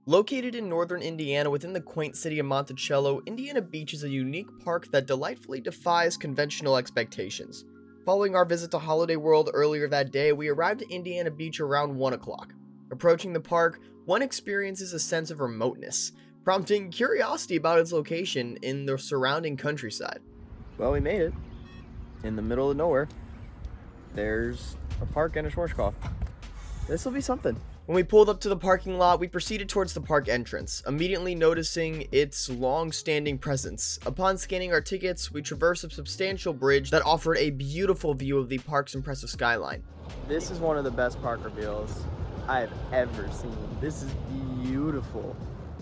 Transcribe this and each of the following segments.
Located in northern Indiana within the quaint city of Monticello, Indiana Beach is a unique park that delightfully defies conventional expectations. Following our visit to Holiday World earlier that day, we arrived at Indiana Beach around 1 o'clock. Approaching the park, one experiences a sense of remoteness, prompting curiosity about its location in the surrounding countryside. Well, we made it. In the middle of nowhere, there's a park and a Schwarzkopf. This will be something. When we pulled up to the parking lot, we proceeded towards the park entrance, immediately noticing its long-standing presence. Upon scanning our tickets, we traversed a substantial bridge that offered a beautiful view of the park's impressive skyline. This is one of the best park reveals I have ever seen. This is beautiful.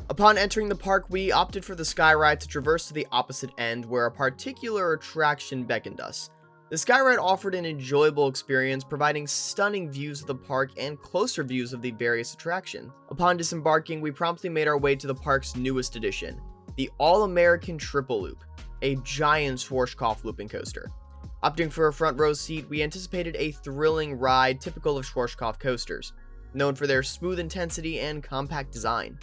Upon entering the park, we opted for the sky ride to traverse to the opposite end, where a particular attraction beckoned us. The sky ride offered an enjoyable experience, providing stunning views of the park and closer views of the various attractions. Upon disembarking, we promptly made our way to the park's newest addition, the All-American Triple Loop, a giant Schwarzkopf looping coaster. Opting for a front row seat, we anticipated a thrilling ride typical of Schwarzkopf coasters, known for their smooth intensity and compact design.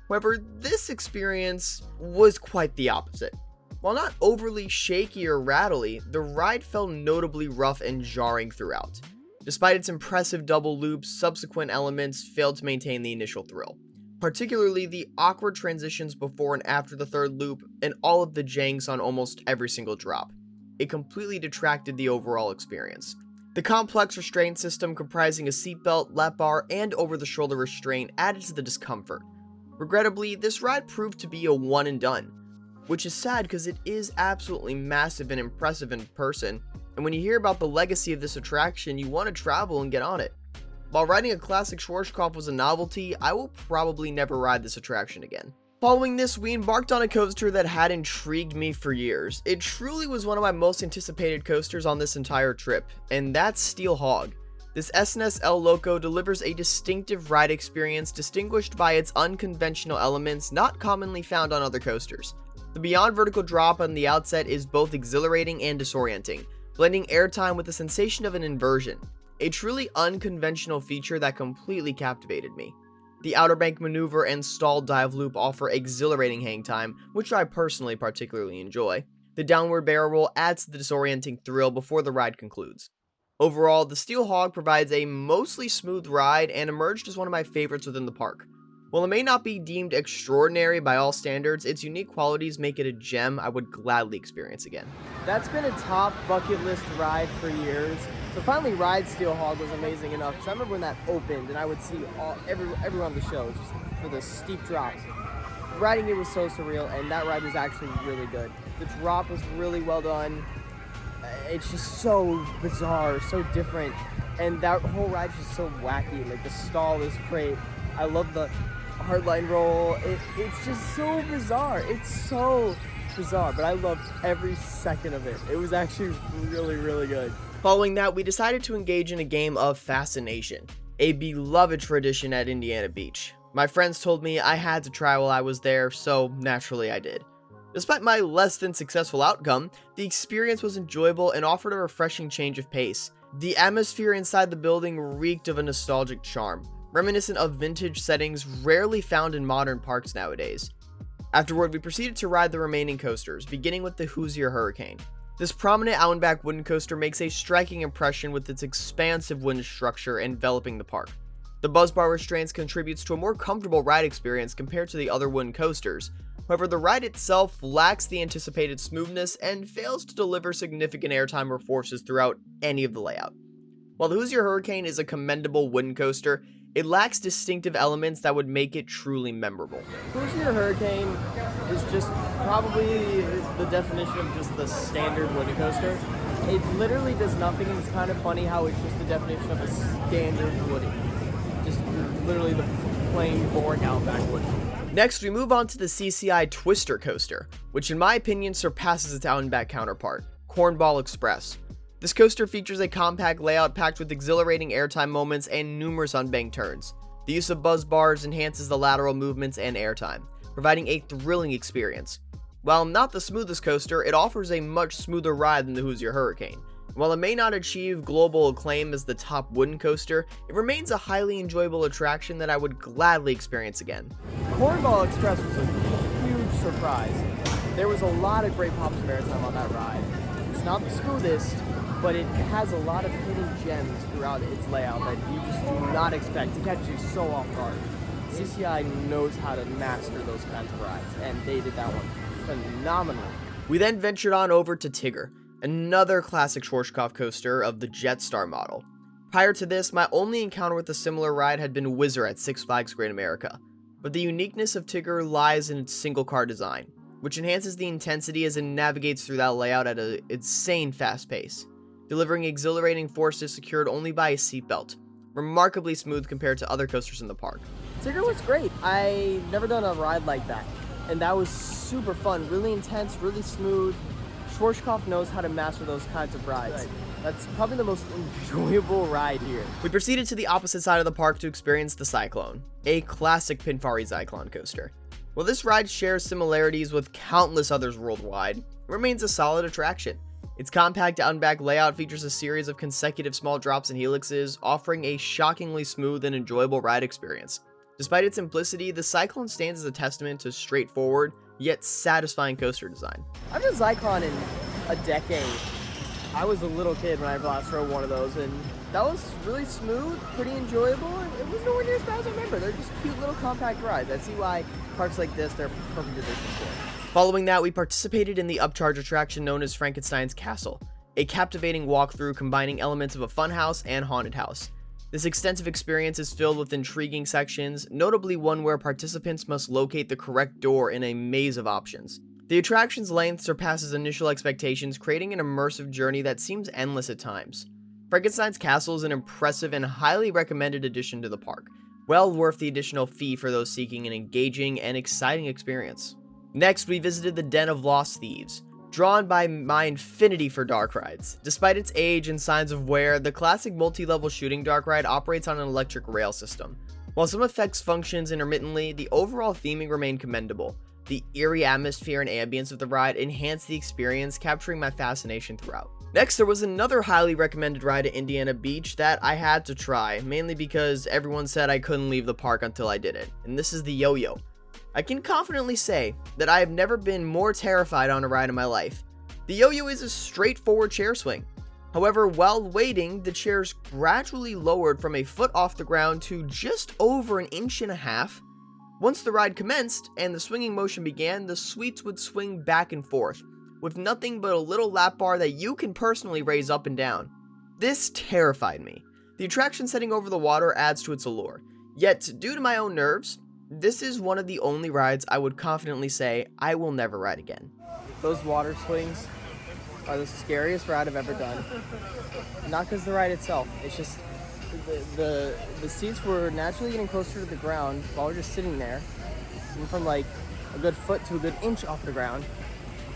However, this experience was quite the opposite. While not overly shaky or rattly, the ride felt notably rough and jarring throughout. Despite its impressive double loops, subsequent elements failed to maintain the initial thrill, particularly the awkward transitions before and after the third loop and all of the janks on almost every single drop. It completely detracted the overall experience. The complex restraint system comprising a seatbelt, lap bar, and over-the-shoulder restraint added to the discomfort. Regrettably, this ride proved to be a one and done, which is sad because it is absolutely massive and impressive in person, and when you hear about the legacy of this attraction, you want to travel and get on it. While riding a classic Schwarzkopf was a novelty, I will probably never ride this attraction again. Following this, we embarked on a coaster that had intrigued me for years. It truly was one of my most anticipated coasters on this entire trip, and that's Steel Hog. This SNS El Loco delivers a distinctive ride experience distinguished by its unconventional elements not commonly found on other coasters. The beyond vertical drop on the outset is both exhilarating and disorienting, blending airtime with the sensation of an inversion, a truly unconventional feature that completely captivated me. The Outer Bank maneuver and stalled dive loop offer exhilarating hang time, which I personally particularly enjoy. The downward barrel roll adds to the disorienting thrill before the ride concludes. Overall, the Steel Hog provides a mostly smooth ride and emerged as one of my favorites within the park. While it may not be deemed extraordinary by all standards, its unique qualities make it a gem I would gladly experience again. That's been a top bucket list ride for years. So finally ride Steel Hog was amazing enough, because I remember when that opened and I would see everyone on the show just for the steep drops. Riding it was so surreal, and that ride was actually really good. The drop was really well done. It's just so bizarre, so different, and that whole ride is just so wacky. Like, the stall is great. I love the hardline roll. It's just so bizarre. It's so bizarre, but I loved every second of it. It was actually really, really good. Following that, we decided to engage in a game of Fascination, a beloved tradition at Indiana Beach. My friends told me I had to try while I was there, so naturally I did. Despite my less than successful outcome, the experience was enjoyable and offered a refreshing change of pace. The atmosphere inside the building reeked of a nostalgic charm, reminiscent of vintage settings rarely found in modern parks nowadays. Afterward, we proceeded to ride the remaining coasters, beginning with the Hoosier Hurricane. This prominent out and back wooden coaster makes a striking impression with its expansive wooden structure enveloping the park. The buzz bar restraints contributes to a more comfortable ride experience compared to the other wooden coasters. However, the ride itself lacks the anticipated smoothness and fails to deliver significant airtime or forces throughout any of the layout. While the Hoosier Hurricane is a commendable wooden coaster, it lacks distinctive elements that would make it truly memorable. Hoosier Hurricane is just probably the definition of just the standard wooden coaster. It literally does nothing, and it's kind of funny how it's just the definition of a standard woody. Just literally the plain, boring outback woody. Next, we move on to the CCI Twister coaster, which in my opinion surpasses its out and back counterpart, Cornball Express. This coaster features a compact layout packed with exhilarating airtime moments and numerous unbanked turns. The use of buzz bars enhances the lateral movements and airtime, providing a thrilling experience. While not the smoothest coaster, it offers a much smoother ride than the Hoosier Hurricane. While it may not achieve global acclaim as the top wooden coaster, it remains a highly enjoyable attraction that I would gladly experience again. Cornball Express was a huge surprise. There was a lot of great pops of airtime on that ride. It's not the smoothest, but it has a lot of hidden gems throughout its layout that you just do not expect. It catches you so off guard. CCI knows how to master those kinds of rides, and they did that one phenomenally. We then ventured on over to Tigger, another classic Schwarzkopf coaster of the Jetstar model. Prior to this, my only encounter with a similar ride had been Whizzer at Six Flags Great America, but the uniqueness of Tigger lies in its single car design, which enhances the intensity as it navigates through that layout at an insane fast pace, delivering exhilarating forces secured only by a seatbelt, remarkably smooth compared to other coasters in the park. Tigger was great. I've never done a ride like that, and that was super fun, really intense, really smooth. Schwarzkopf knows how to master those kinds of rides. Right. That's probably the most enjoyable ride here. We proceeded to the opposite side of the park to experience the Cyclone, a classic Pinfari Cyclone coaster. While this ride shares similarities with countless others worldwide, it remains a solid attraction. Its compact out and back layout features a series of consecutive small drops and helixes, offering a shockingly smooth and enjoyable ride experience. Despite its simplicity, the Cyclone stands as a testament to straightforward, yet satisfying coaster design. I've done Cyclone in a decade. I was a little kid when I last rode one of those, and that was really smooth, pretty enjoyable, and it was nowhere near as bad as I remember. They're just cute little compact rides. I see why parks like this, they're perfect additions for. Following that, we participated in the upcharge attraction known as Frankens Castle, a captivating walkthrough combining elements of a funhouse and haunted house. This extensive experience is filled with intriguing sections, notably one where participants must locate the correct door in a maze of options. The attraction's length surpasses initial expectations, creating an immersive journey that seems endless at times. Frankens Castle is an impressive and highly recommended addition to the park, well worth the additional fee for those seeking an engaging and exciting experience. Next, we visited the Den of Lost Thieves. Drawn by my infinity for dark rides. Despite its age and signs of wear, the classic multi-level shooting dark ride operates on an electric rail system. While some effects functions intermittently, the overall theming remained commendable. The eerie atmosphere and ambience of the ride enhanced the experience, capturing my fascination throughout. Next, there was another highly recommended ride at Indiana Beach that I had to try, mainly because everyone said I couldn't leave the park until I did it, and this is the Yoyo. I can confidently say that I have never been more terrified on a ride in my life. The Yoyo is a straightforward chair swing. However, while waiting, the chairs gradually lowered from a foot off the ground to just over an inch and a half. Once the ride commenced and the swinging motion began, the suites would swing back and forth, with nothing but a little lap bar that you can personally raise up and down. This terrified me. The attraction setting over the water adds to its allure, yet due to my own nerves, this is one of the only rides I would confidently say I will never ride again. Those water swings are the scariest ride I've ever done. Not because the ride itself, it's just the seats were naturally getting closer to the ground while we're just sitting there, and from like a good foot to a good inch off the ground.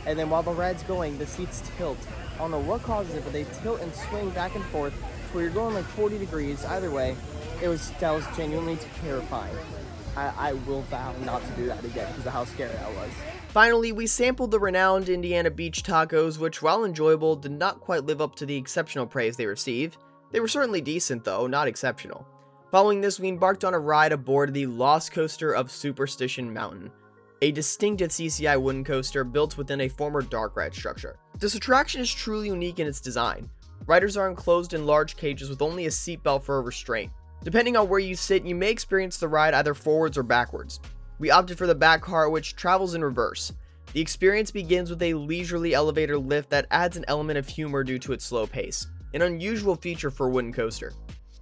And then while the ride's going, the seats tilt. I don't know what causes it, but they tilt and swing back and forth where you're going like 40 degrees either way. That was genuinely terrifying. I will vow not to do that again because of how scary I was. Finally, we sampled the renowned Indiana Beach tacos, which, while enjoyable, did not quite live up to the exceptional praise they received. They were certainly decent though, not exceptional. Following this, we embarked on a ride aboard the Lost Coaster of Superstition Mountain, a distinctive CCI wooden coaster built within a former dark ride structure. This attraction is truly unique in its design. Riders are enclosed in large cages with only a seatbelt for a restraint. Depending on where you sit, you may experience the ride either forwards or backwards. We opted for the back car, which travels in reverse. The experience begins with a leisurely elevator lift that adds an element of humor due to its slow pace, an unusual feature for a wooden coaster.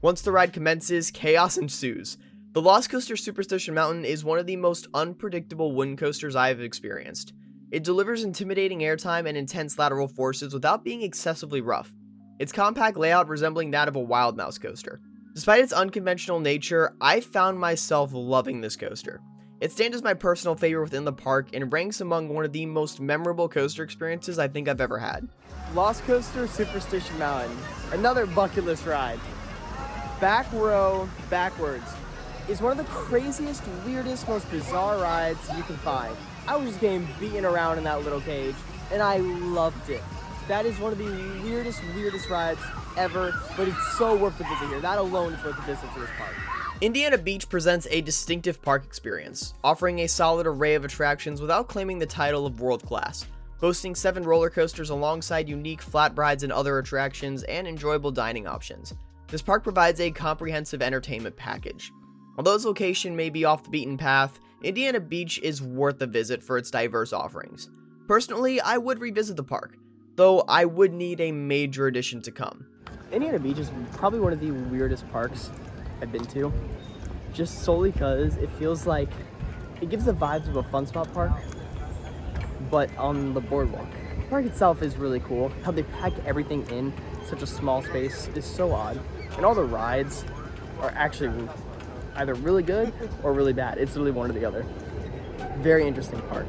Once the ride commences, chaos ensues. The Lost Coaster Superstition Mountain is one of the most unpredictable wooden coasters I have experienced. It delivers intimidating airtime and intense lateral forces without being excessively rough. Its compact layout resembling that of a Wild Mouse coaster. Despite its unconventional nature, I found myself loving this coaster. It stands as my personal favorite within the park and ranks among one of the most memorable coaster experiences I think I've ever had. Lost Coaster Superstition Mountain, another bucket list ride. Back row, backwards, is one of the craziest, weirdest, most bizarre rides you can find. I was just getting beaten around in that little cage, and I loved it. That is one of the weirdest rides ever, but it's so worth the visit here. That alone is worth the visit to this park. Indiana Beach presents a distinctive park experience, offering a solid array of attractions without claiming the title of world class. Boasting 7 roller coasters alongside unique flat rides and other attractions and enjoyable dining options. This park provides a comprehensive entertainment package. Although its location may be off the beaten path, Indiana Beach is worth a visit for its diverse offerings. Personally, I would revisit the park, though I would need a major addition to come. Indiana Beach is probably one of the weirdest parks I've been to, just solely because it feels like it gives the vibes of a fun spot park, but on the boardwalk. The park itself is really cool. How they pack everything in such a small space is so odd, and all the rides are actually either really good or really bad. It's really one or the other. Very interesting park.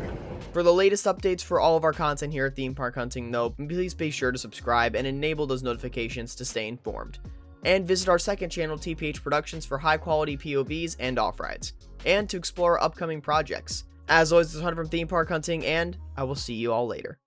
For the latest updates for all of our content here at Theme Park Hunting, though, please be sure to subscribe and enable those notifications to stay informed. And visit our second channel, TPH Productions, for high quality POVs and off-rides, and to explore upcoming projects. As always, this is Hunter from Theme Park Hunting, and I will see you all later.